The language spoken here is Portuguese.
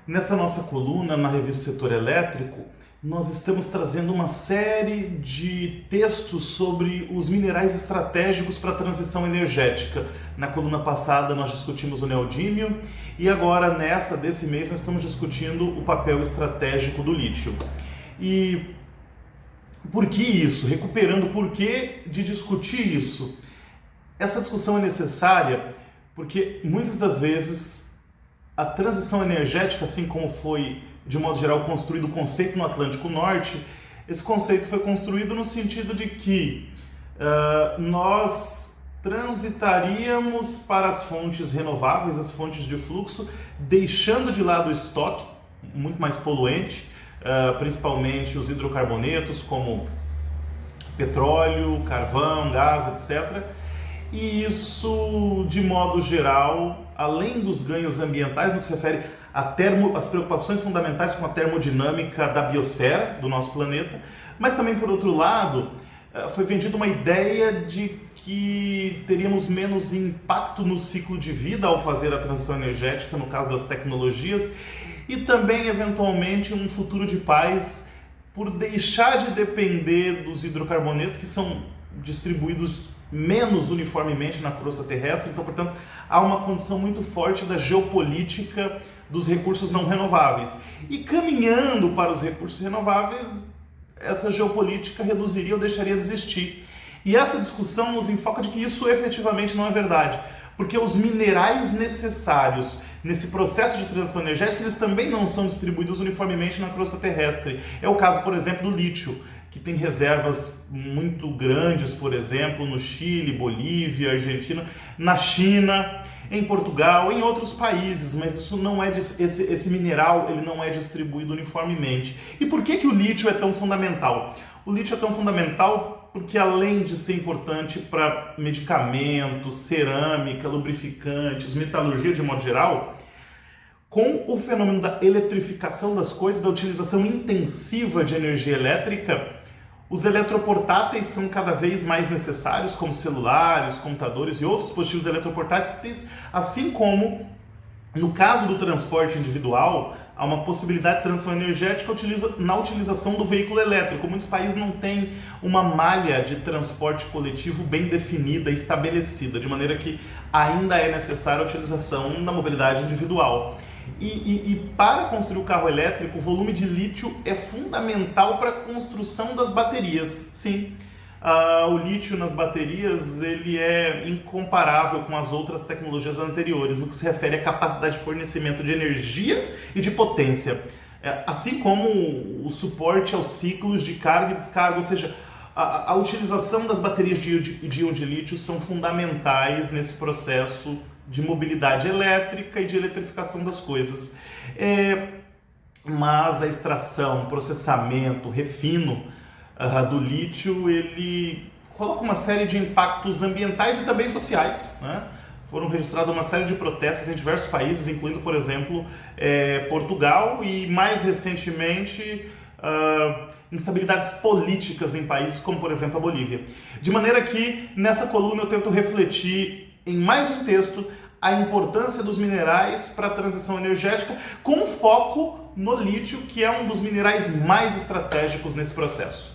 Nessa nossa coluna, na revista Setor Elétrico, nós estamos trazendo uma série de textos sobre os minerais estratégicos para a transição energética. Na coluna passada nós discutimos o neodímio e agora desse mês nós estamos discutindo o papel estratégico do lítio. E por que isso? Recuperando o porquê de discutir isso. Essa discussão é necessária porque muitas das vezes a transição energética, assim como foi, de modo geral, construído o conceito no Atlântico Norte, esse conceito foi construído no sentido de que nós transitaríamos para as fontes renováveis, as fontes de fluxo, deixando de lado o estoque, muito mais poluente, principalmente os hidrocarbonetos, como petróleo, carvão, gás, etc. E isso, de modo geral, além dos ganhos ambientais, no que se refere às preocupações fundamentais com a termodinâmica da biosfera do nosso planeta, mas também, por outro lado, foi vendida uma ideia de que teríamos menos impacto no ciclo de vida ao fazer a transição energética, no caso das tecnologias, e também, eventualmente, um futuro de paz por deixar de depender dos hidrocarbonetos que são distribuídos menos uniformemente na crosta terrestre. Então, portanto, há uma condição muito forte da geopolítica dos recursos não renováveis. E caminhando para os recursos renováveis, essa geopolítica reduziria ou deixaria de existir. E essa discussão nos enfoca de que isso efetivamente não é verdade, porque os minerais necessários nesse processo de transição energética, eles também não são distribuídos uniformemente na crosta terrestre. É o caso, por exemplo, do lítio, que tem reservas muito grandes, por exemplo, no Chile, Bolívia, Argentina, na China, em Portugal, em outros países, mas isso não é esse mineral, ele não é distribuído uniformemente. E por que o lítio é tão fundamental? O lítio é tão fundamental porque, além de ser importante para medicamentos, cerâmica, lubrificantes, metalurgia de modo geral, com o fenômeno da eletrificação das coisas, da utilização intensiva de energia elétrica, os eletroportáteis são cada vez mais necessários, como celulares, computadores e outros dispositivos eletroportáteis, assim como, no caso do transporte individual, há uma possibilidade de transição energética na utilização do veículo elétrico. Muitos países não têm uma malha de transporte coletivo bem definida, estabelecida, de maneira que ainda é necessária a utilização da mobilidade individual. E para construir o carro elétrico, o volume de lítio é fundamental para a construção das baterias. Sim, o lítio nas baterias ele é incomparável com as outras tecnologias anteriores, no que se refere à capacidade de fornecimento de energia e de potência, assim como o suporte aos ciclos de carga e descarga, ou seja, a utilização das baterias de íon de lítio são fundamentais nesse processo de mobilidade elétrica e de eletrificação das coisas. Mas a extração, processamento, refino do lítio, ele coloca uma série de impactos ambientais e também sociais, né? Foram registrados uma série de protestos em diversos países, incluindo, por exemplo, Portugal e, mais recentemente, instabilidades políticas em países como, por exemplo, a Bolívia. De maneira que, nessa coluna, eu tento refletir em mais um texto a importância dos minerais para a transição energética, com foco no lítio, que é um dos minerais mais estratégicos nesse processo.